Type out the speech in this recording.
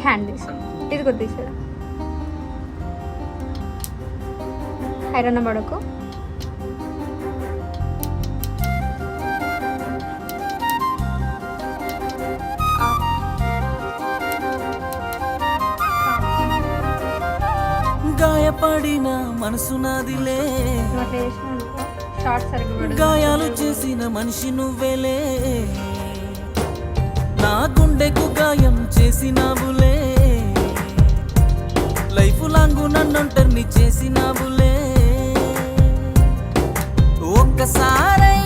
Hand తీసుకో, ఇది కూడా తీసారా. హైరాణ పడకు. గాయపడిన మనసు నాదిలే, గాయాలు చేసిన మనిషి నువ్వేలే, నా గుండెకు గాయం చేసినావులే, లైఫ్ లాంగ్ నన్ను చేసినావులే. ఒక్కసారై